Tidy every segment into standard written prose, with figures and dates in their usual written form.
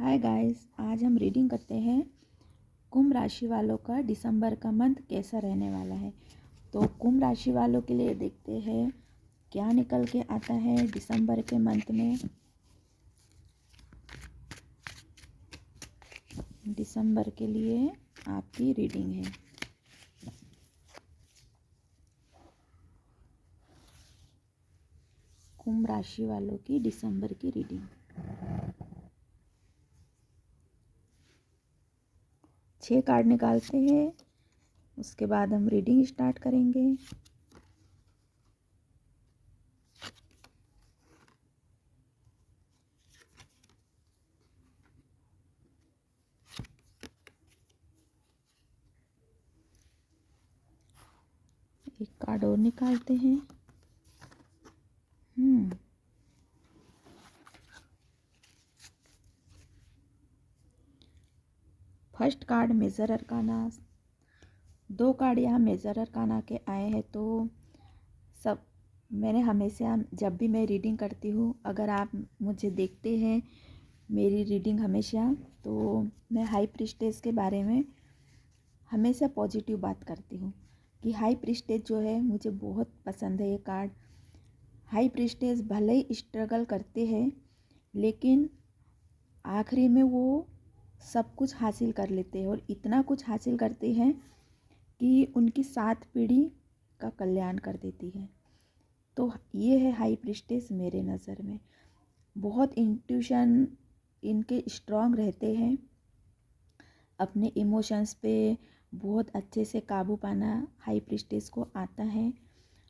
Hi guys, आज हम reading करते हैं कुंभ राशि वालों का दिसंबर का मंथ कैसा रहने वाला है। तो कुंभ राशि वालों के लिए देखते हैं क्या निकल के आता है दिसंबर के मंथ में। दिसंबर के लिए आपकी रीडिंग है। कुंभ राशि वालों की दिसंबर की रीडिंग। 6 कार्ड निकालते हैं, उसके बाद हम रीडिंग स्टार्ट करेंगे। एक कार्ड और निकालते हैं। First card major arcana. 2 card यहाँ मेजर अरकाना के आए हैं। तो सब मैंने हमेशा जब भी मैं रीडिंग करती हूँ, अगर आप मुझे देखते हैं मेरी रीडिंग हमेशा, तो मैं हाई प्रीस्टेस के बारे में हमेशा पॉजिटिव बात करती हूँ कि हाई प्रीस्टेस जो है मुझे बहुत पसंद है। ये कार्ड हाई प्रीस्टेस भले ही स्ट्रगल करते हैं, लेकिन आखिरी में वो सब कुछ हासिल कर लेते हैं और इतना कुछ हासिल करते हैं कि उनकी 7 पीढ़ी का कल्याण कर देती है। तो ये है हाई प्रीस्टेस मेरे नज़र में। बहुत इंट्यूशन इनके स्ट्रांग रहते हैं। अपने इमोशंस पे बहुत अच्छे से काबू पाना हाई प्रीस्टेस को आता है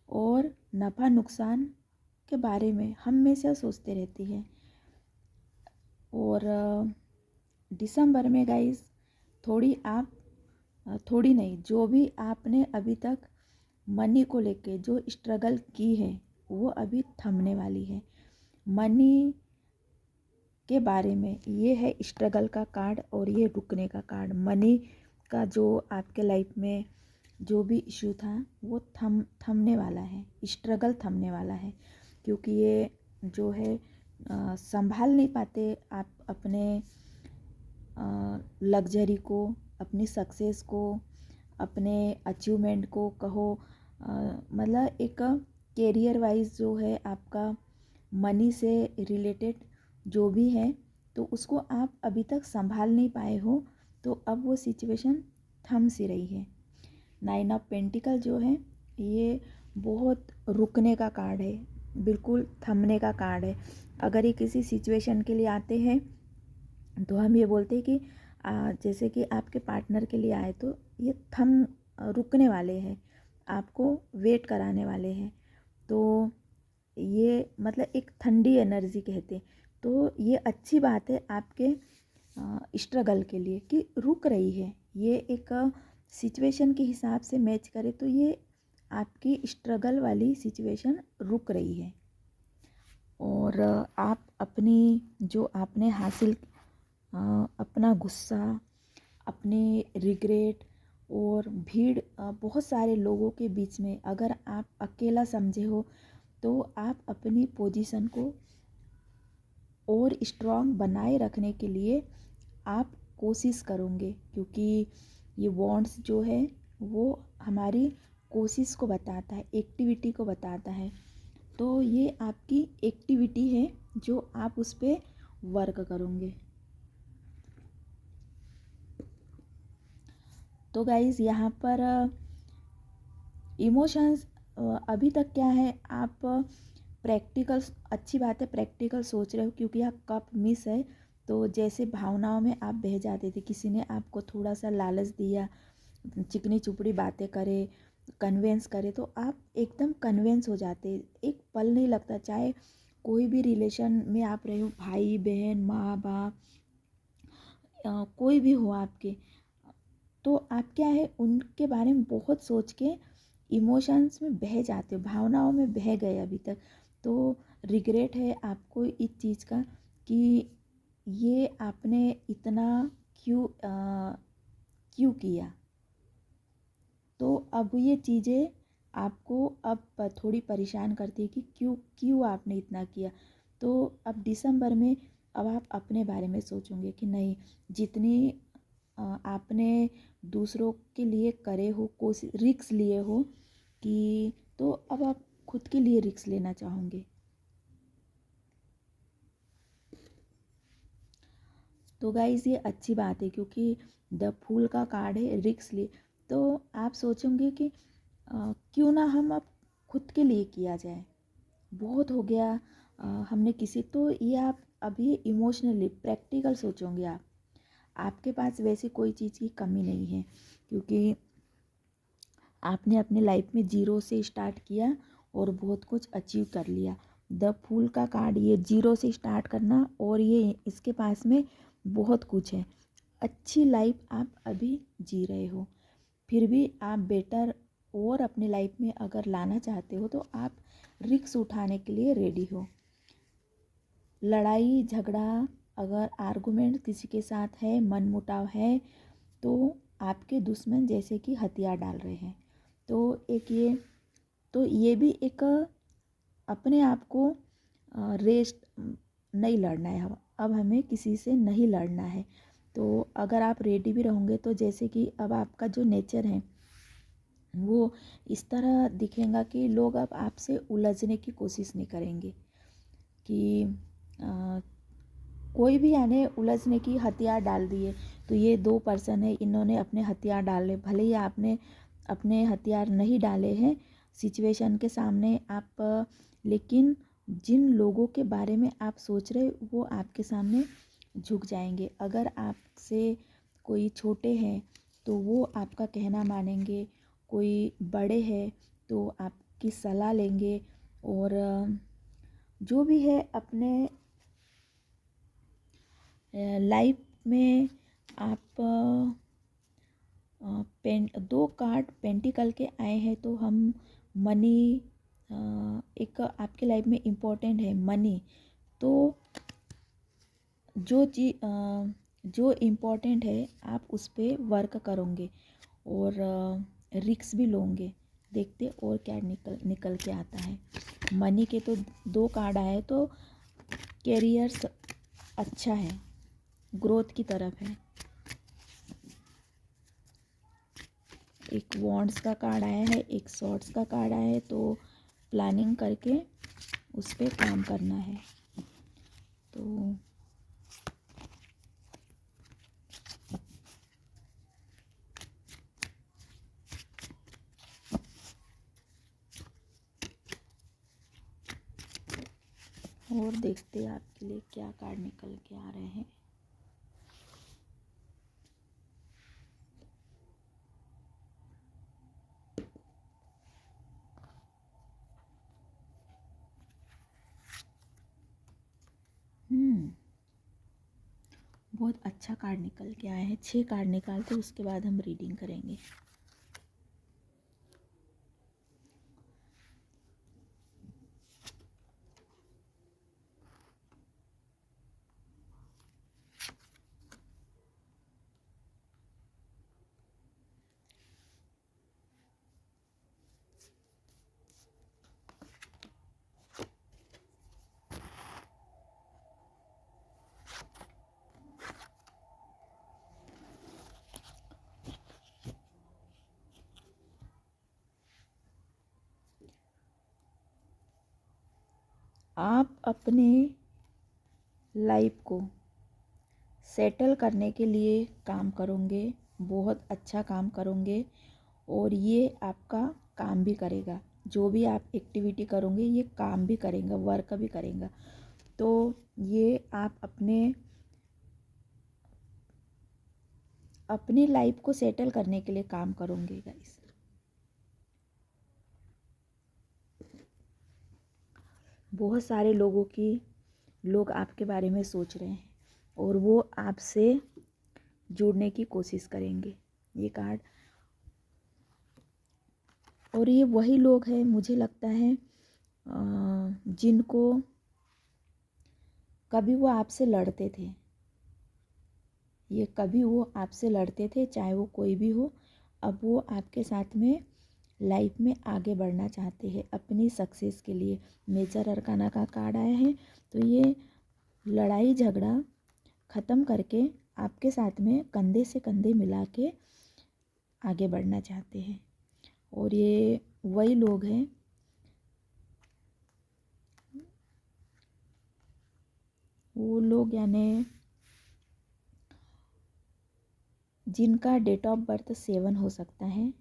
और नफ़ा नुकसान के बारे में हमेशा सोचते रहती है। और दिसंबर में गाइस थोड़ी नहीं, जो भी आपने अभी तक मनी को लेके जो स्ट्रगल की है वो अभी थमने वाली है। मनी के बारे में ये है स्ट्रगल का कार्ड और ये रुकने का कार्ड। मनी का जो आपके लाइफ में जो भी इशू था वो थमने वाला है, स्ट्रगल थमने वाला है। क्योंकि ये जो है संभाल नहीं पाते आप अपने लग्जरी को, अपनी सक्सेस को, अपने अचीवमेंट को कहो, मतलब एक कैरियर वाइज जो है आपका मनी से रिलेटेड जो भी है, तो उसको आप अभी तक संभाल नहीं पाए हो। तो अब वो सिचुएशन थम सी रही है। 9 ऑफ पेंटिकल जो है ये बहुत रुकने का कार्ड है, बिल्कुल थमने का कार्ड है। अगर ये किसी सिचुएशन के लिए आते हैं तो हम ये बोलते हैं कि जैसे कि आपके पार्टनर के लिए आए तो ये रुकने वाले हैं, आपको वेट कराने वाले हैं। तो ये मतलब एक ठंडी एनर्जी कहते हैं। तो ये अच्छी बात है आपके स्ट्रगल के लिए कि रुक रही है। ये एक सिचुएशन के हिसाब से मैच करे तो ये आपकी स्ट्रगल वाली सिचुएशन रुक रही है। और आप अपनी जो आपने हासिल अपना गुस्सा, अपने रिग्रेट और भीड़ बहुत सारे लोगों के बीच में अगर आप अकेला समझे हो तो आप अपनी पोजीशन को और स्ट्रॉन्ग बनाए रखने के लिए आप कोशिश करोगे। क्योंकि ये वॉन्ड्स जो है वो हमारी कोशिश को बताता है, एक्टिविटी को बताता है। तो ये आपकी एक्टिविटी है जो आप उस पर वर्क करोगे। तो गाइज़ यहाँ पर इमोशंस अभी तक क्या है, आप प्रैक्टिकल, अच्छी बात है प्रैक्टिकल सोच रहे हो क्योंकि आप कप मिस है। तो जैसे भावनाओं में आप बह जाते थे, किसी ने आपको थोड़ा सा लालच दिया, चिकनी चुपड़ी बातें करे, कन्वेंस करे, तो आप एकदम कन्वेंस हो जाते। एक पल नहीं लगता, चाहे कोई भी रिलेशन में आप रहे हो, भाई बहन माँ बाप कोई भी हो आपके, तो आप क्या है उनके बारे में बहुत सोच के इमोशंस में बह जाते हो, भावनाओं में बह गए अभी तक। तो रिग्रेट है आपको इस चीज़ का कि ये आपने इतना क्यों किया। तो अब ये चीज़ें आपको अब थोड़ी परेशान करती है कि क्यों आपने इतना किया। तो अब दिसंबर में अब आप अपने बारे में सोचोगे कि नहीं, जितनी आपने दूसरों के लिए करे हो, कोशिश रिस्क लिए हो, कि तो अब आप खुद के लिए रिस्क लेना चाहोगे। तो गाइज़ ये अच्छी बात है, क्योंकि द फूल का कार्ड है रिस्क ले। तो आप सोचोगे कि क्यों ना हम अब खुद के लिए किया जाए, बहुत हो गया हमने किसी, तो ये आप अभी इमोशनली प्रैक्टिकल सोचोगे। आपके पास वैसी कोई चीज़ की कमी नहीं है, क्योंकि आपने अपने लाइफ में जीरो से स्टार्ट किया और बहुत कुछ अचीव कर लिया। द फूल का कार्ड ये जीरो से स्टार्ट करना, और ये इसके पास में बहुत कुछ है। अच्छी लाइफ आप अभी जी रहे हो, फिर भी आप बेटर और अपने लाइफ में अगर लाना चाहते हो तो आप रिस्क उठाने के लिए रेडी हो। लड़ाई झगड़ा, अगर आर्गुमेंट किसी के साथ है, मनमुटाव है, तो आपके दुश्मन जैसे कि हथियार डाल रहे हैं। तो ये भी एक अपने आप को रेस्ट नहीं लड़ना है। अब हमें किसी से नहीं लड़ना है। तो अगर आप रेडी भी रहोगे तो जैसे कि अब आपका जो नेचर है वो इस तरह दिखेगा कि लोग अब आपसे उलझने की कोशिश नहीं करेंगे, कि कोई भी यानी उलझने की हथियार डाल दिए। तो ये दो पर्सन है, इन्होंने अपने हथियार डाले, भले ही आपने अपने हथियार नहीं डाले हैं सिचुएशन के सामने आप, लेकिन जिन लोगों के बारे में आप सोच रहे वो आपके सामने झुक जाएंगे। अगर आपसे कोई छोटे हैं तो वो आपका कहना मानेंगे, कोई बड़े हैं तो आपकी सलाह लेंगे। और जो भी है अपने लाइफ में आप दो कार्ड पेंटिकल के आए हैं, तो हम मनी एक आपके लाइफ में इम्पोर्टेंट है मनी। तो जो इम्पोर्टेंट है आप उस पर वर्क करोगे और रिस्क भी लोगे। देखते और क्या निकल के आता है। मनी के तो दो कार्ड आए, तो कैरियर अच्छा है, ग्रोथ की तरफ है। एक वॉन्ड्स का कार्ड आया है, एक सॉर्ड्स का कार्ड आया है। तो प्लानिंग करके उस पर काम करना है। तो और देखते आपके लिए क्या कार्ड निकल के आ रहे हैं। बहुत अच्छा कार्ड निकल के आए हैं। 6 कार्ड निकालते उसके बाद हम रीडिंग करेंगे। आप अपने लाइफ को सेटल करने के लिए काम करोगे, बहुत अच्छा काम करोगे, और ये आपका काम भी करेगा। जो भी आप एक्टिविटी करोगे ये काम भी करेगा, वर्क भी करेगा। तो ये आप अपनी लाइफ को सेटल करने के लिए काम करोगे गाइस। बहुत सारे लोग आपके बारे में सोच रहे हैं और वो आपसे जुड़ने की कोशिश करेंगे। ये कार्ड, और ये वही लोग हैं मुझे लगता है जिनको कभी वो आपसे लड़ते थे। ये कभी वो आपसे लड़ते थे, चाहे वो कोई भी हो। अब वो आपके साथ में लाइफ में आगे बढ़ना चाहते हैं अपनी सक्सेस के लिए। मेजर अरकाना का कार्ड आया है, तो ये लड़ाई झगड़ा ख़त्म करके आपके साथ में कंधे से कंधे मिला के आगे बढ़ना चाहते हैं। और ये वही लोग हैं वो लोग यानी जिनका डेट ऑफ बर्थ 7 हो सकता है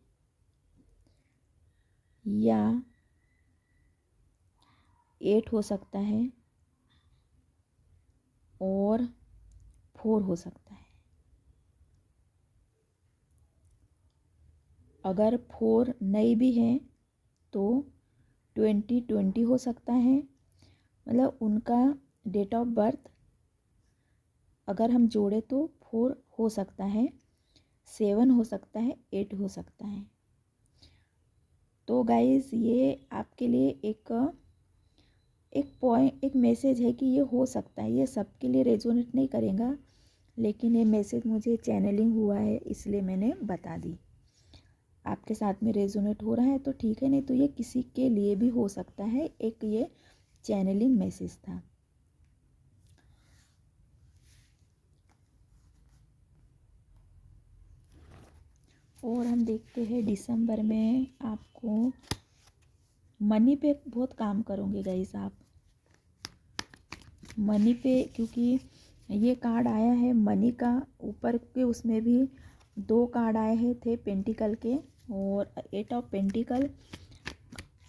या 8 हो सकता है और 4 हो सकता है। अगर 4 नहीं भी हैं तो 2020 हो सकता है। मतलब उनका डेट ऑफ बर्थ अगर हम जोड़े तो 4 हो सकता है, 7 हो सकता है, 8 हो सकता है। तो गाइज़ ये आपके लिए एक मैसेज है कि ये हो सकता है। ये सबके लिए रेजोनेट नहीं करेगा, लेकिन ये मैसेज मुझे चैनलिंग हुआ है इसलिए मैंने बता दी। आपके साथ में रेजोनेट हो रहा है तो ठीक है, नहीं तो ये किसी के लिए भी हो सकता है। एक ये चैनलिंग मैसेज था। और हम देखते हैं दिसंबर में आपको मनी पे बहुत काम करोगे गाइस आप। मनी पे, क्योंकि ये कार्ड आया है मनी का, ऊपर के उसमें भी 2 कार्ड आए हैं थे पेंटिकल के, और 8 ऑफ पेंटिकल।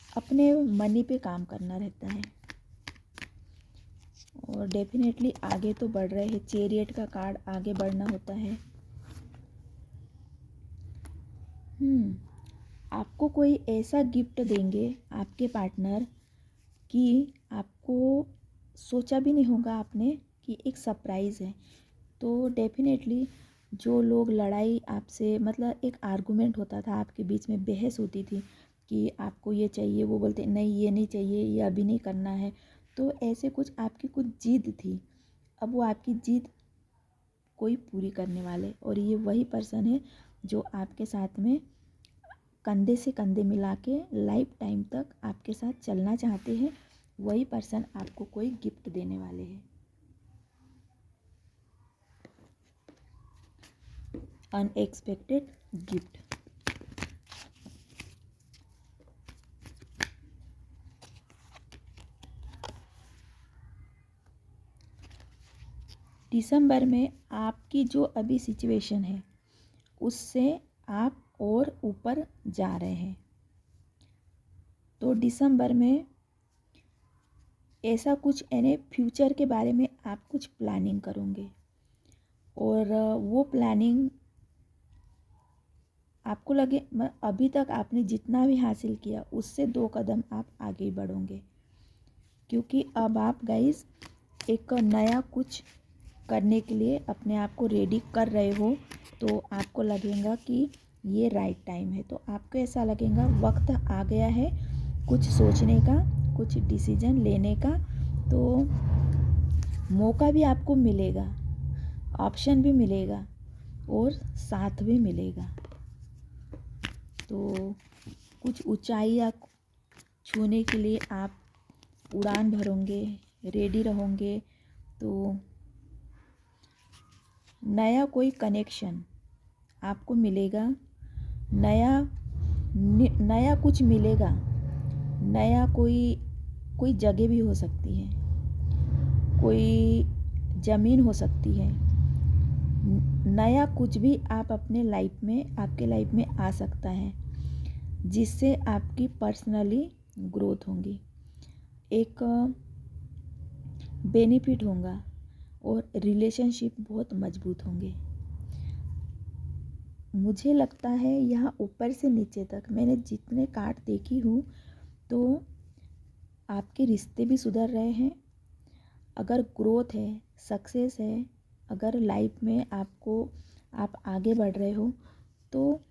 अपने मनी पे काम करना रहता है और डेफिनेटली आगे तो बढ़ रहे हैं। चैरियट का कार्ड, आगे बढ़ना होता है। आपको कोई ऐसा गिफ्ट देंगे आपके पार्टनर कि आपको सोचा भी नहीं होगा आपने कि एक सरप्राइज़ है। तो डेफिनेटली जो लोग लड़ाई आपसे, मतलब एक आर्गुमेंट होता था आपके बीच में, बहस होती थी कि आपको ये चाहिए, वो बोलते नहीं ये नहीं चाहिए, ये अभी नहीं करना है। तो ऐसे कुछ आपकी कुछ जिद थी, अब वो आपकी जिद कोई पूरी करने वाले। और ये वही पर्सन है जो आपके साथ में कंधे से कंधे मिला के लाइफ टाइम तक आपके साथ चलना चाहते हैं। वही पर्सन आपको कोई गिफ्ट देने वाले हैं, अनएक्सपेक्टेड गिफ्ट। दिसंबर में आपकी जो अभी सिचुएशन है उससे आप और ऊपर जा रहे हैं। तो दिसंबर में ऐसा कुछ, यानी फ्यूचर के बारे में आप कुछ प्लानिंग करोगे, और वो प्लानिंग आपको लगे अभी तक आपने जितना भी हासिल किया उससे 2 कदम आप आगे बढ़ोगे। क्योंकि अब आप गाइस एक नया कुछ करने के लिए अपने आप को रेडी कर रहे हो, तो आपको लगेगा कि ये राइट टाइम है। तो आपको ऐसा लगेगा वक्त आ गया है कुछ सोचने का, कुछ डिसीजन लेने का। तो मौका भी आपको मिलेगा, ऑप्शन भी मिलेगा और साथ भी मिलेगा। तो कुछ ऊंचाइयाँ छूने के लिए आप उड़ान भरोगे, रेडी रहोगे। तो नया कोई कनेक्शन आपको मिलेगा, नया कुछ मिलेगा। नया कोई जगह भी हो सकती है, कोई ज़मीन हो सकती है। नया कुछ भी आप अपने लाइफ में, आपके लाइफ में आ सकता है, जिससे आपकी पर्सनली ग्रोथ होगी, एक बेनिफिट होगा और रिलेशनशिप बहुत मजबूत होंगे। मुझे लगता है यहाँ ऊपर से नीचे तक मैंने जितने कार्ड देखी हूँ तो आपके रिश्ते भी सुधर रहे हैं। अगर ग्रोथ है, सक्सेस है, अगर लाइफ में आप आगे बढ़ रहे हो, तो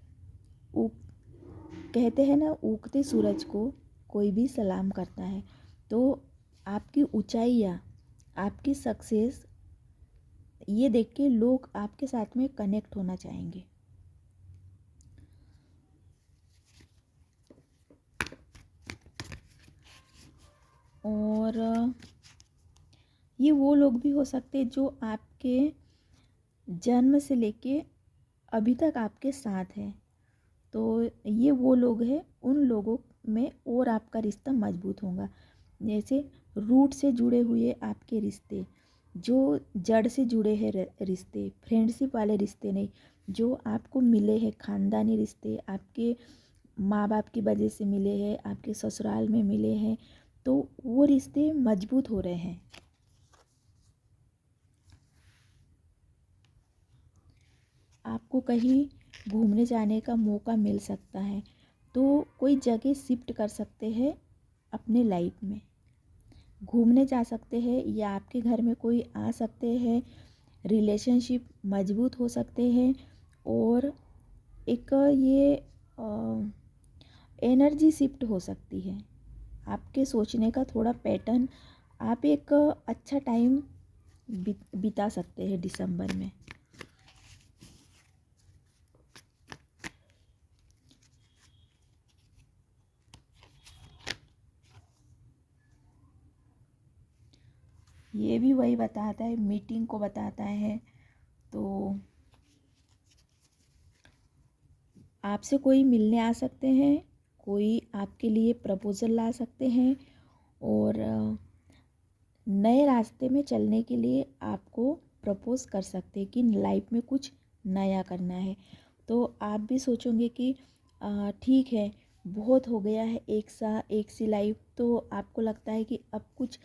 कहते हैं ना, उगते सूरज को कोई भी सलाम करता है। तो आपकी ऊंचाइयाँ, आपकी सक्सेस, ये देख के लोग आपके साथ में कनेक्ट होना चाहेंगे। और ये वो लोग भी हो सकते हैं जो आपके जन्म से लेके अभी तक आपके साथ हैं। तो ये वो लोग हैं, उन लोगों में और आपका रिश्ता मजबूत होगा। जैसे रूट से जुड़े हुए आपके रिश्ते, जो जड़ से जुड़े हैं रिश्ते, फ्रेंडशिप वाले रिश्ते नहीं, जो आपको मिले हैं ख़ानदानी रिश्ते, आपके माँ बाप की वजह से मिले हैं, आपके ससुराल में मिले हैं, तो वो रिश्ते मजबूत हो रहे हैं। आपको कहीं घूमने जाने का मौका मिल सकता है, तो कोई जगह शिफ्ट कर सकते हैं अपने लाइफ में, घूमने जा सकते हैं, या आपके घर में कोई आ सकते हैं, रिलेशनशिप मजबूत हो सकते हैं। और एक ये एनर्जी शिफ्ट हो सकती है, आपके सोचने का थोड़ा पैटर्न, आप एक अच्छा टाइम बिता सकते हैं दिसंबर में। ये भी वही बताता है, मीटिंग को बताता है। तो आपसे कोई मिलने आ सकते हैं, कोई आपके लिए प्रपोज़ल ला सकते हैं, और नए रास्ते में चलने के लिए आपको प्रपोज़ कर सकते हैं कि लाइफ में कुछ नया करना है। तो आप भी सोचोगे कि ठीक है, बहुत हो गया है एक सी लाइफ, तो आपको लगता है कि अब कुछ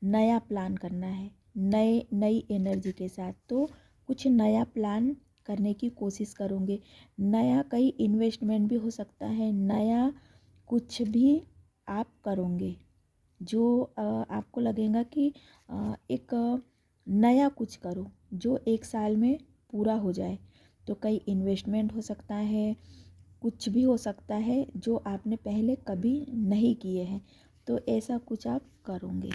नया प्लान करना है, नई एनर्जी के साथ। तो कुछ नया प्लान करने की कोशिश करोगे, नया कई इन्वेस्टमेंट भी हो सकता है, नया कुछ भी आप करोगे जो आपको लगेगा कि एक नया कुछ करो जो एक साल में पूरा हो जाए। तो कई इन्वेस्टमेंट हो सकता है, कुछ भी हो सकता है जो आपने पहले कभी नहीं किए हैं, तो ऐसा कुछ आप करोगे।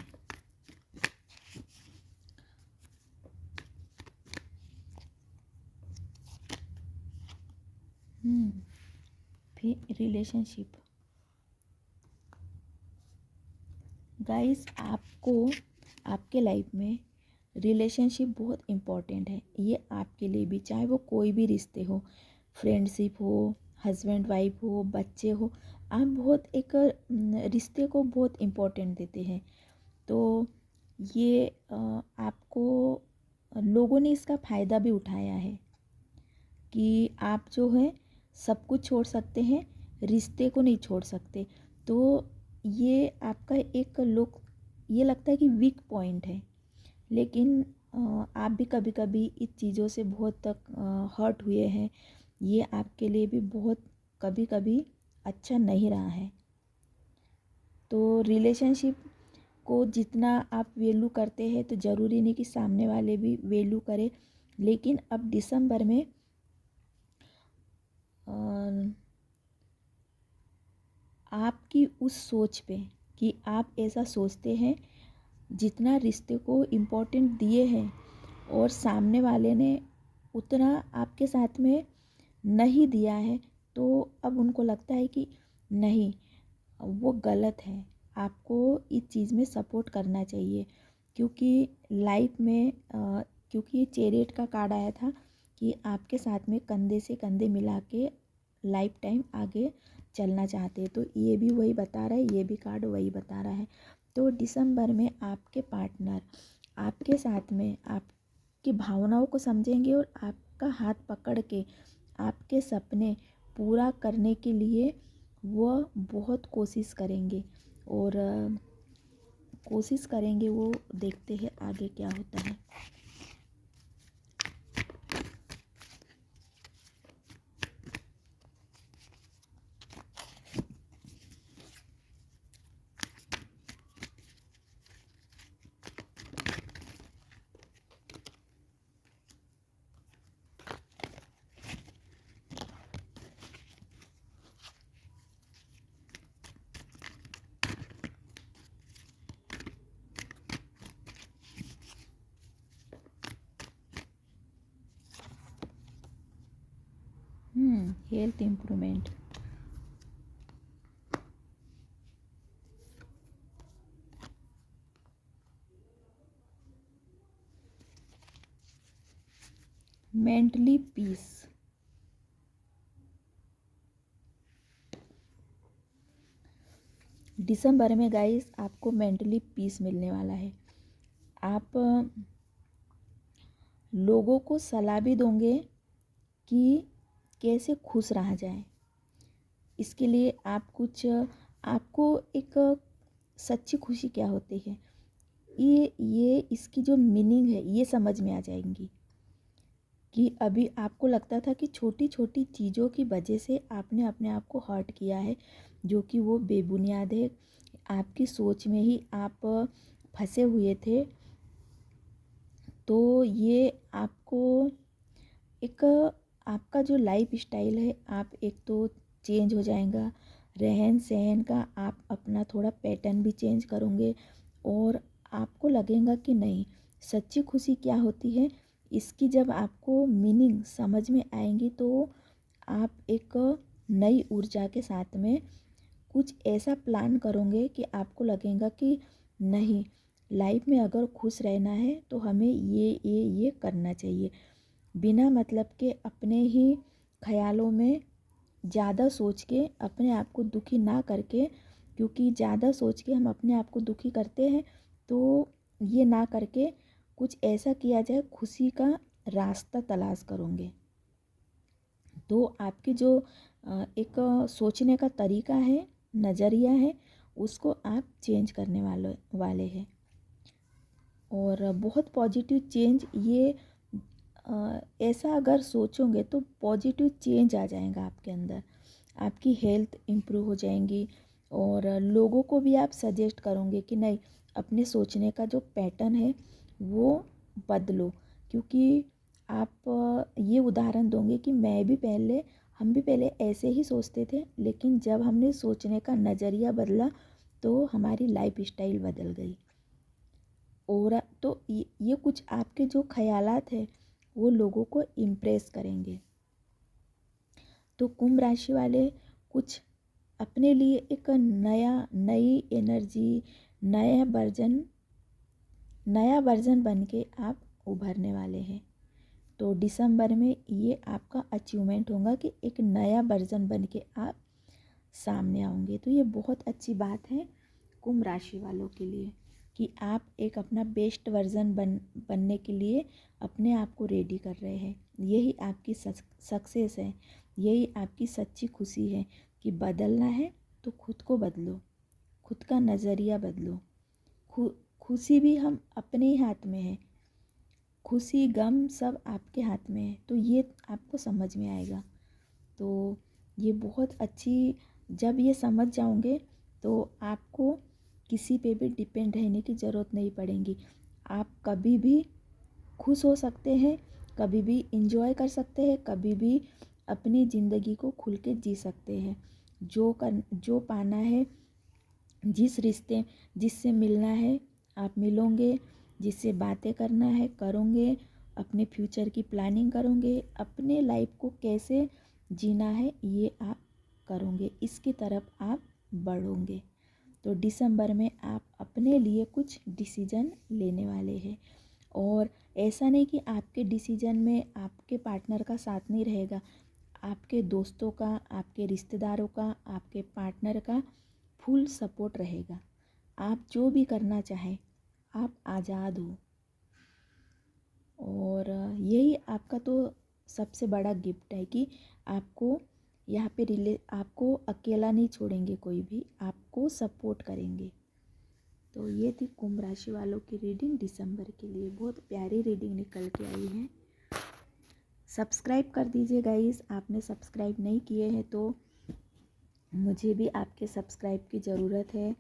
फिर रिलेशनशिप, गाइस आपको आपके लाइफ में रिलेशनशिप बहुत इम्पॉर्टेंट है। ये आपके लिए भी, चाहे वो कोई भी रिश्ते हो, फ्रेंडशिप हो, हस्बैंड वाइफ हो, बच्चे हो, आप बहुत एक रिश्ते को बहुत इम्पोर्टेंट देते हैं। तो ये आपको लोगों ने इसका फ़ायदा भी उठाया है कि आप जो है सब कुछ छोड़ सकते हैं, रिश्ते को नहीं छोड़ सकते। तो ये आपका एक लोग, ये लगता है कि वीक पॉइंट है, लेकिन आप भी कभी कभी इस चीज़ों से बहुत तक हर्ट हुए हैं। ये आपके लिए भी बहुत कभी कभी अच्छा नहीं रहा है। तो रिलेशनशिप को जितना आप वैल्यू करते हैं, तो ज़रूरी नहीं कि सामने वाले भी वैल्यू करें। लेकिन अब दिसंबर में अ, आपकी उस सोच पे, कि आप ऐसा सोचते हैं, जितना रिश्ते को इम्पोर्टेंट दिए हैं और सामने वाले ने उतना आपके साथ में नहीं दिया है, तो अब उनको लगता है कि नहीं, वो गलत है, आपको इस चीज़ में सपोर्ट करना चाहिए। क्योंकि लाइफ में क्योंकि ये चैरियट का कार्ड आया था कि आपके साथ में कंधे से कंधे मिला के लाइफ टाइम आगे चलना चाहते हैं। तो ये भी वही बता रहा है, ये भी कार्ड वही बता रहा है। तो दिसंबर में आपके पार्टनर आपके साथ में आपकी भावनाओं को समझेंगे, और आपका हाथ पकड़ के आपके सपने पूरा करने के लिए वह बहुत कोशिश करेंगे। और कोशिश करेंगे, वो देखते हैं आगे क्या होता है। Health improvement, mentally peace. दिसंबर में गाइस आपको मेंटली पीस मिलने वाला है। आप लोगों को सलाह भी दोगे कि कैसे खुश रहा जाए। इसके लिए आपको एक सच्ची खुशी क्या होती है, ये इसकी जो मीनिंग है ये समझ में आ जाएंगी। कि अभी आपको लगता था कि छोटी छोटी चीज़ों की वजह से आपने अपने आप को हर्ट किया है, जो कि वो बेबुनियाद है। आपकी सोच में ही आप फंसे हुए थे। तो ये आपको एक आपका जो लाइफ स्टाइल है आप एक तो चेंज हो जाएगा। रहन सहन का आप अपना थोड़ा पैटर्न भी चेंज करोगे और आपको लगेगा कि नहीं, सच्ची खुशी क्या होती है। इसकी जब आपको मीनिंग समझ में आएंगी तो आप एक नई ऊर्जा के साथ में कुछ ऐसा प्लान करोगे कि आपको लगेगा कि नहीं, लाइफ में अगर खुश रहना है तो हमें ये करना चाहिए। बिना मतलब के अपने ही ख्यालों में ज़्यादा सोच के अपने आप को दुखी ना करके, क्योंकि ज़्यादा सोच के हम अपने आप को दुखी करते हैं। तो ये ना करके कुछ ऐसा किया जाए, खुशी का रास्ता तलाश करोगे तो आपकी जो एक सोचने का तरीका है, नज़रिया है, उसको आप चेंज करने वाले हैं। और बहुत पॉजिटिव चेंज ये ऐसा अगर सोचोगे तो पॉजिटिव चेंज आ जाएगा आपके अंदर। आपकी हेल्थ इम्प्रूव हो जाएंगी और लोगों को भी आप सजेस्ट करोगे कि नहीं, अपने सोचने का जो पैटर्न है वो बदलो। क्योंकि आप ये उदाहरण दोगे कि हम भी पहले ऐसे ही सोचते थे, लेकिन जब हमने सोचने का नज़रिया बदला तो हमारी लाइफ स्टाइल बदल गई। और तो ये कुछ आपके जो ख्यालात है वो लोगों को इम्प्रेस करेंगे। तो कुंभ राशि वाले कुछ अपने लिए एक नई एनर्जी, नया वर्जन बन के आप उभरने वाले हैं। तो दिसंबर में ये आपका अचीवमेंट होगा कि एक नया वर्जन बन के आप सामने आओगे। तो ये बहुत अच्छी बात है कुंभ राशि वालों के लिए कि आप एक अपना बेस्ट वर्जन बनने के लिए अपने आप को रेडी कर रहे हैं। यही आपकी सक्सेस है, यही आपकी सच्ची खुशी है कि बदलना है तो खुद को बदलो, खुद का नज़रिया बदलो। खुशी भी हम अपने ही हाथ में है, खुशी गम सब आपके हाथ में है। तो ये आपको समझ में आएगा। तो ये बहुत अच्छी, जब ये समझ जाओगे तो आपको किसी पे भी डिपेंड रहने की ज़रूरत नहीं पड़ेगी। आप कभी भी खुश हो सकते हैं, कभी भी इंजॉय कर सकते हैं, कभी भी अपनी ज़िंदगी को खुल के जी सकते हैं। जो पाना है, जिससे मिलना है आप मिलोगे, जिससे बातें करना है करोगे, अपने फ्यूचर की प्लानिंग करोगे, अपने लाइफ को कैसे जीना है ये आप करोगे, इसकी तरफ आप बढ़ोगे। तो दिसंबर में आप अपने लिए कुछ डिसीजन लेने वाले हैं। और ऐसा नहीं कि आपके डिसीजन में आपके पार्टनर का साथ नहीं रहेगा, आपके दोस्तों का, आपके रिश्तेदारों का, आपके पार्टनर का फुल सपोर्ट रहेगा। आप जो भी करना चाहें आप आज़ाद हो। और यही आपका तो सबसे बड़ा गिफ्ट है कि आपको यहाँ पे आपको अकेला नहीं छोड़ेंगे, कोई भी आपको सपोर्ट करेंगे। तो ये थी कुंभ राशि वालों की रीडिंग दिसंबर के लिए। बहुत प्यारी रीडिंग निकल के आई है। सब्सक्राइब कर दीजिए गाइस, आपने सब्सक्राइब नहीं किए हैं तो मुझे भी आपके सब्सक्राइब की ज़रूरत है।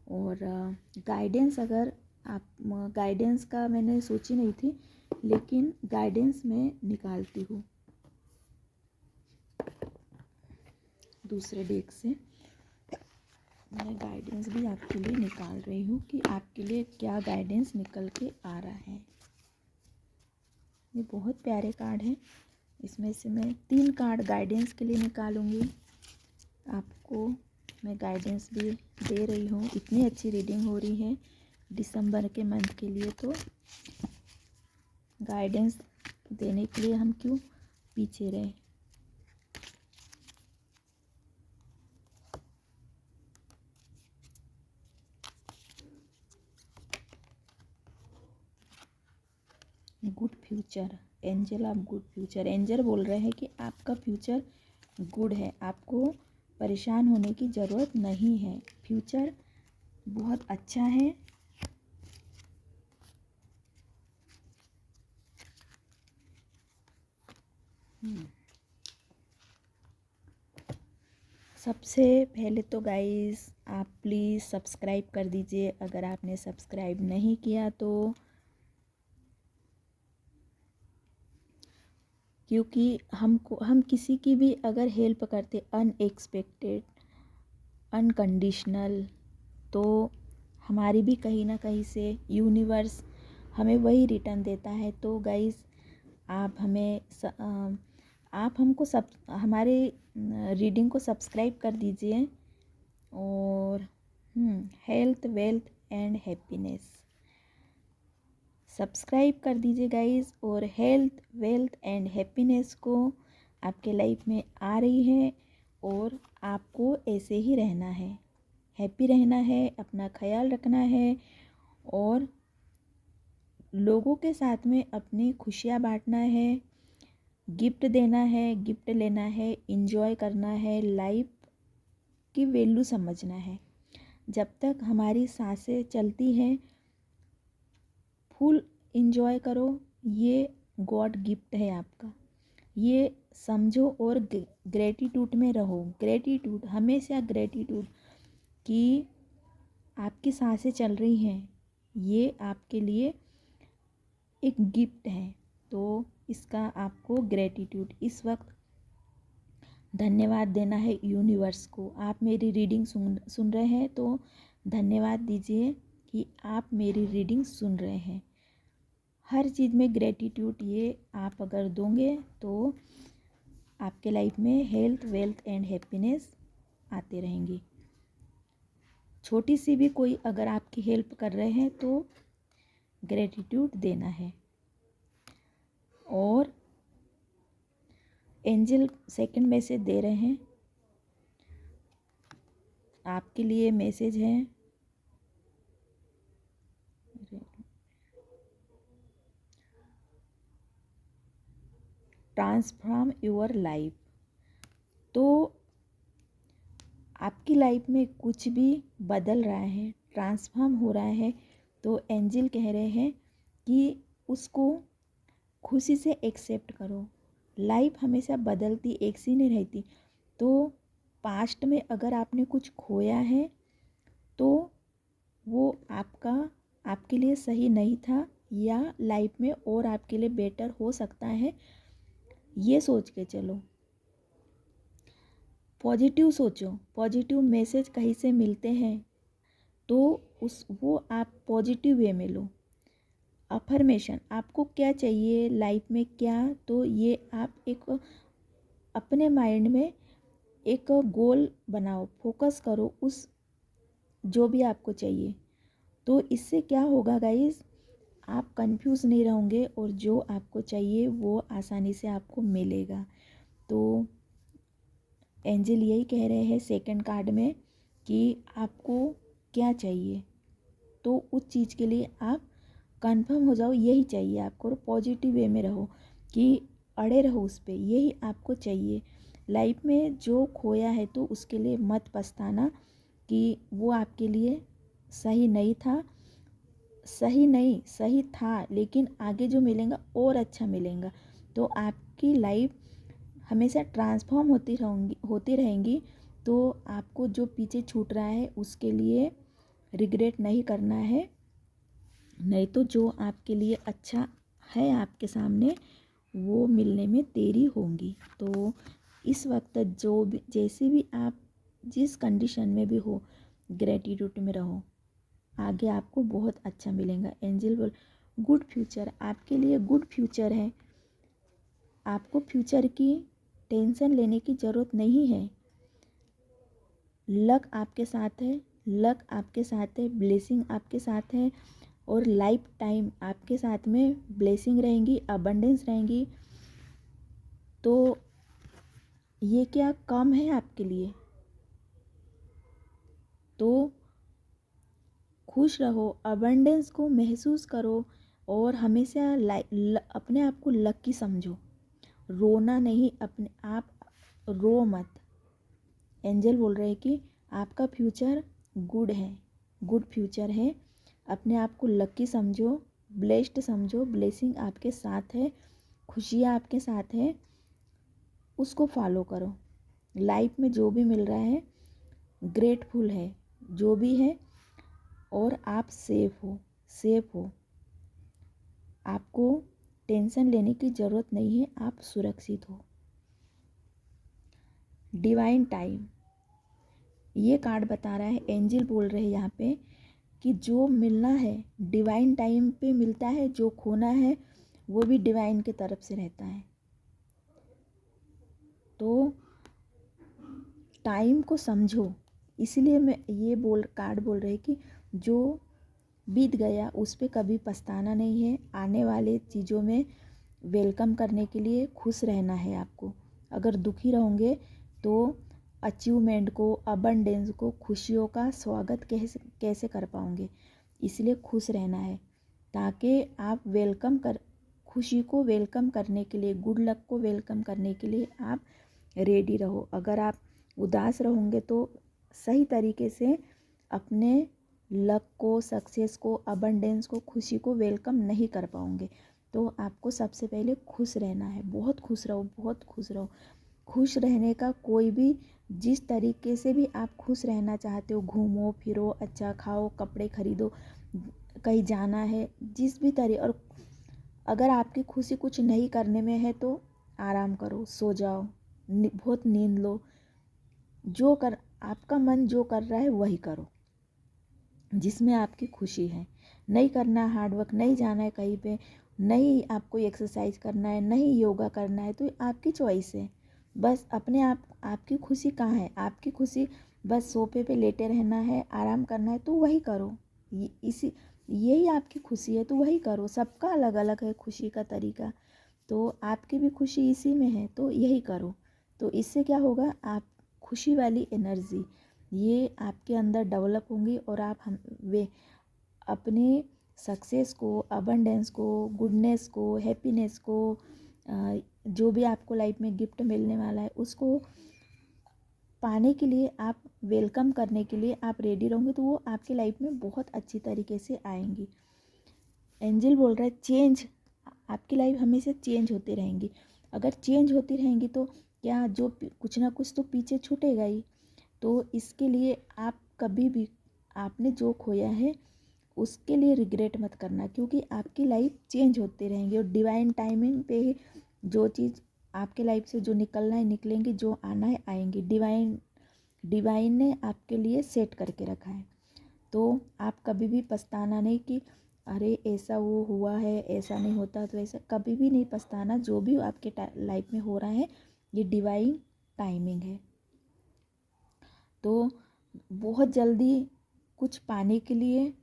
और गाइडेंस, अगर आप गाइडेंस का मैंने सोची नहीं थी, लेकिन गाइडेंस मैं निकालती हूँ दूसरे डेक से। मैं गाइडेंस भी आपके लिए निकाल रही हूँ कि आपके लिए क्या गाइडेंस निकल के आ रहा है। ये बहुत प्यारे कार्ड हैं, इसमें से मैं 3 कार्ड गाइडेंस के लिए निकालूंगी। आपको मैं गाइडेंस भी दे रही हूँ, इतनी अच्छी रीडिंग हो रही है दिसंबर के मंथ के लिए। तो गाइडेंस देने के लिए हम क्यों पीछे रहे। Good future, angel of good future. Angel बोल रहे हैं कि आपका फ्यूचर गुड है, आपको परेशान होने की ज़रूरत नहीं है, फ्यूचर बहुत अच्छा है। सबसे पहले तो गाइस आप प्लीज़ सब्सक्राइब कर दीजिए अगर आपने सब्सक्राइब नहीं किया तो, क्योंकि हम किसी की भी अगर हेल्प करते अनएक्सपेक्टेड अनकंडीशनल, तो हमारी भी कहीं ना कहीं से यूनिवर्स हमें वही रिटर्न देता है। तो गाइस आप हमें आप हमको सब हमारे रीडिंग को सब्सक्राइब कर दीजिए। और health wealth and happiness subscribe कर दीजिए गाइस। और हेल्थ वेल्थ एंड हैप्पीनेस को आपके लाइफ में आ रही है और आपको ऐसे ही रहना है, हैप्पी रहना है, अपना ख्याल रखना है और लोगों के साथ में अपनी खुशियाँ बांटना है, गिफ्ट देना है, गिफ्ट लेना है, इंजॉय करना है, लाइफ की वैल्यू समझना है। जब तक हमारी सांसें चलती हैं फुल इंजॉय करो, ये गॉड गिफ्ट है आपका, ये समझो और ग्रेटिट्यूड में रहो। ग्रेटिट्यूड, हमेशा ग्रेटिट्यूड कि आपकी सांसें चल रही हैं, ये आपके लिए एक गिफ्ट है। तो इसका आपको ग्रेटिट्यूड इस वक्त धन्यवाद देना है यूनिवर्स को। आप मेरी रीडिंग सुन रहे हैं तो धन्यवाद दीजिए कि आप मेरी रीडिंग सुन रहे हैं। हर चीज़ में ग्रेटिट्यूड ये आप अगर दोगे तो आपके लाइफ में हेल्थ वेल्थ एंड हैप्पीनेस आते रहेंगी। छोटी सी भी कोई अगर आपकी हेल्प कर रहे हैं तो ग्रेटिट्यूड देना है। और एंजल सेकंड मैसेज दे रहे हैं, आपके लिए मैसेज है ट्रांसफॉर्म योर लाइफ। तो आपकी लाइफ में कुछ भी बदल रहा है, ट्रांसफॉर्म हो रहा है, तो एंजल कह रहे हैं कि उसको खुशी से एक्सेप्ट करो। लाइफ हमेशा बदलती एक सी नहीं रहती। तो पास्ट में अगर आपने कुछ खोया है तो वो आपके लिए सही नहीं था, या लाइफ में और आपके लिए बेटर हो सकता है, ये सोच के चलो। पॉजिटिव सोचो, पॉजिटिव मैसेज कहीं से मिलते हैं तो वो आप पॉजिटिव वे में लो। अफर्मेशन, आपको क्या चाहिए लाइफ में क्या, तो ये आप एक अपने माइंड में एक गोल बनाओ, फोकस करो उस जो भी आपको चाहिए। तो इससे क्या होगा गाइस, आप कंफ्यूज नहीं रहोगे और जो आपको चाहिए वो आसानी से आपको मिलेगा। तो एंजल यही कह रहे हैं सेकंड कार्ड में कि आपको क्या चाहिए, तो उस चीज़ के लिए आप कंफर्म हो जाओ, यही चाहिए आपको। और पॉजिटिव वे में रहो कि अड़े रहो उस पर, यही आपको चाहिए। लाइफ में जो खोया है तो उसके लिए मत पछताना कि वो आपके लिए सही नहीं था, सही था, लेकिन आगे जो मिलेगा और अच्छा मिलेगा। तो आपकी लाइफ हमेशा ट्रांसफॉर्म होती रहेंगी। तो आपको जो पीछे छूट रहा है उसके लिए रिग्रेट नहीं करना है, नहीं तो जो आपके लिए अच्छा है आपके सामने वो मिलने में देरी होंगी। तो इस वक्त जो भी जैसे भी आप जिस कंडीशन में भी हो, ग्रेटिट्यूड में रहो, आगे आपको बहुत अच्छा मिलेगा। एंजल बोल गुड फ्यूचर, आपके लिए गुड फ्यूचर है। आपको फ्यूचर की टेंशन लेने की ज़रूरत नहीं है। लक आपके साथ है, लक आपके साथ है, ब्लेसिंग आपके साथ है। और लाइफ टाइम आपके साथ में ब्लेसिंग रहेंगी, अबंडेंस रहेंगी। तो ये क्या कम है आपके लिए? तो खुश रहो, अबंडेंस को महसूस करो और हमेशा अपने आप को लकी समझो। रोना नहीं, अपने आप रो मत। एंजल बोल रहे हैं कि आपका फ्यूचर गुड है, गुड फ्यूचर है। अपने आप को लकी समझो, ब्लेस्ड समझो, ब्लेसिंग आपके साथ है, खुशियाँ आपके साथ है, उसको फॉलो करो। लाइफ में जो भी मिल रहा है ग्रेटफुल है, जो भी है, और आप सेफ हो, सेफ हो। आपको टेंशन लेने की ज़रूरत नहीं है, आप सुरक्षित हो। डिवाइन टाइम, ये कार्ड बता रहा है, एंजल बोल रहे हैं यहाँ पे कि जो मिलना है डिवाइन टाइम पे मिलता है, जो खोना है वो भी डिवाइन की तरफ से रहता है। तो टाइम को समझो, इसलिए मैं ये कार्ड बोल रहे कि जो बीत गया उस पे कभी पछताना नहीं है। आने वाले चीज़ों में वेलकम करने के लिए खुश रहना है आपको। अगर दुखी रहोगे तो अचीवमेंट को, अबंडेंस को, खुशियों का स्वागत कैसे कैसे कर पाओगे? इसलिए खुश रहना है ताकि आप खुशी को वेलकम करने के लिए, गुड लक को वेलकम करने के लिए आप रेडी रहो। अगर आप उदास रहोगे तो सही तरीके से अपने लक को, सक्सेस को, अबंडेंस को, खुशी को वेलकम नहीं कर पाओगे। तो आपको सबसे पहले खुश रहना है, बहुत खुश रहो, बहुत खुश रहो। खुश रहने का कोई भी, जिस तरीके से भी आप खुश रहना चाहते हो, घूमो फिरो, अच्छा खाओ, कपड़े खरीदो, कहीं जाना है, जिस भी तरह। और अगर आपकी खुशी कुछ नहीं करने में है तो आराम करो, सो जाओ, बहुत नींद लो। जो कर आपका मन जो कर रहा है वही करो, जिसमें आपकी खुशी है। नहीं करना हार्ड वर्क, नहीं जाना है कहीं पे, नहीं आपको एक्सरसाइज करना है, नहीं योगा करना है, तो आपकी चॉइस है। बस अपने आप, आपकी खुशी कहाँ है? आपकी खुशी बस सोफे पे लेटे रहना है, आराम करना है, तो वही करो। यही आपकी खुशी है तो वही करो। सबका अलग अलग है खुशी का तरीका, तो आपकी भी खुशी इसी में है तो यही करो। तो इससे क्या होगा, आप खुशी वाली एनर्जी ये आपके अंदर डेवलप होंगी और आप वे अपने सक्सेस को, अबंडेंस को, गुडनेस को, हैप्पीनेस को, जो भी आपको लाइफ में गिफ्ट मिलने वाला है उसको पाने के लिए, आप वेलकम करने के लिए आप रेडी रहोगे तो वो आपकी लाइफ में बहुत अच्छी तरीके से आएंगी। एंजल बोल रहा है चेंज, आपकी लाइफ हमेशा चेंज होती रहेंगी। अगर चेंज होती रहेंगी तो क्या जो कुछ ना कुछ तो पीछे छूटेगा ही। तो इसके लिए आप कभी भी आपने जो खोया है उसके लिए रिग्रेट मत करना, क्योंकि आपकी लाइफ चेंज होती रहेंगी और डिवाइन टाइमिंग पे ही जो चीज़ आपके लाइफ से जो निकलना है निकलेंगी, जो आना है आएंगी। डिवाइन ने आपके लिए सेट करके रखा है। तो आप कभी भी पछताना नहीं कि अरे ऐसा वो हुआ है, ऐसा नहीं होता तो ऐसा, कभी भी नहीं पछताना। जो भी आपके लाइफ में हो रहा है ये डिवाइन टाइमिंग है। तो बहुत जल्दी कुछ पाने के लिए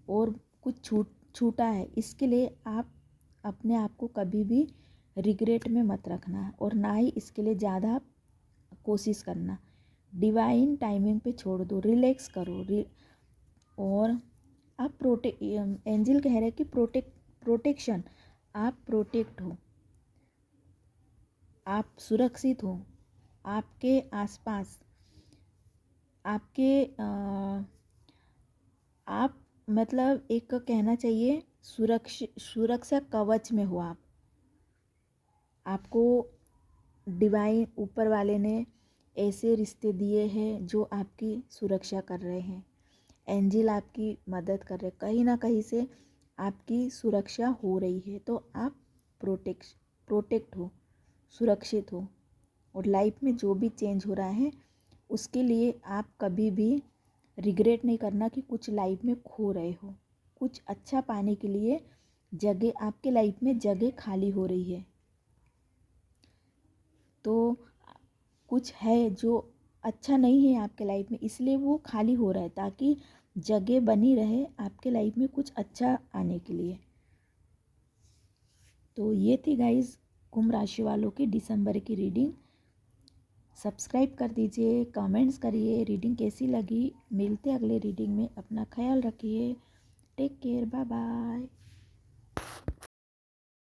और कुछ छूटा है, इसके लिए आप अपने आप को कभी भी रिग्रेट में मत रखना और ना ही इसके लिए ज़्यादा कोशिश करना। डिवाइन टाइमिंग पे छोड़ दो, रिलैक्स करो। और आप एंजल कह रहे हैं कि प्रोटेक्शन, आप प्रोटेक्ट हो, आप सुरक्षित हो। आपके आसपास आपके आप मतलब एक कहना चाहिए सुरक्षा कवच में हो आप। आपको डिवाइन ऊपर वाले ने ऐसे रिश्ते दिए हैं जो आपकी सुरक्षा कर रहे हैं। एंजल आपकी मदद कर रहे हैं, कहीं ना कहीं से आपकी सुरक्षा हो रही है। तो आप प्रोटेक्ट हो, सुरक्षित हो। और लाइफ में जो भी चेंज हो रहा है उसके लिए आप कभी भी रिग्रेट नहीं करना कि कुछ लाइफ में खो रहे हो। कुछ अच्छा पाने के लिए जगह आपके लाइफ में जगह खाली हो रही है। तो कुछ है जो अच्छा नहीं है आपके लाइफ में, इसलिए वो खाली हो रहा है ताकि जगह बनी रहे आपके लाइफ में कुछ अच्छा आने के लिए। तो ये थी गाइस कुंभ राशि वालों की दिसंबर की रीडिंग। सब्सक्राइब कर दीजिए, कमेंट्स करिए रीडिंग कैसी लगी। मिलते अगले रीडिंग में, अपना ख्याल रखिए। Take care, bye bye.